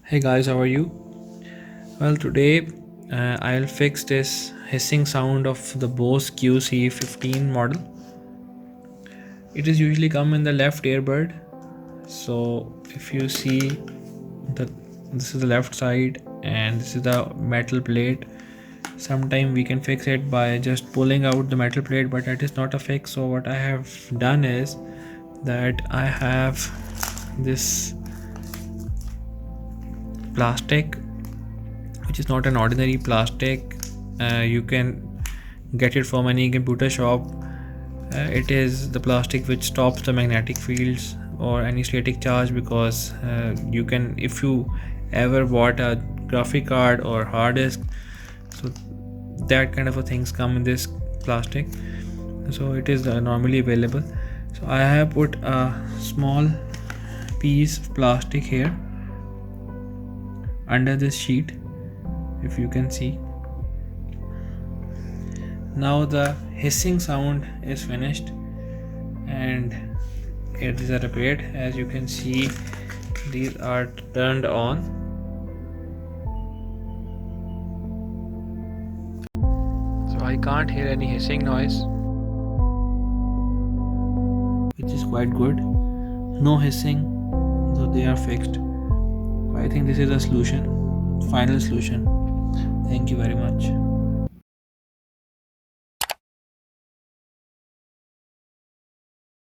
Hey guys, how are you? Well, today I'll fix this hissing sound of the Bose QC15 model. It is usually come in the left earbud. So if you see the this is the left side and this is the metal plate. Sometime we can fix it by just pulling out the metal plate, but that is not a fix. So what I have done is that I have this plastic, which is not an ordinary plastic. You can get it from any computer shop. It is the plastic which stops the magnetic fields or any static charge, because you can, if you ever bought a graphic card or hard disk, so that kind of a things come in this plastic. So it is normally available. So I have put a small piece of plastic here under this sheet, if you can see. Now the hissing sound is finished and it is repaired. As you can see, these are turned on. So I can't hear any hissing noise, which is quite good. No hissing, so they are fixed. I think this is a solution, final solution. Thank you very much.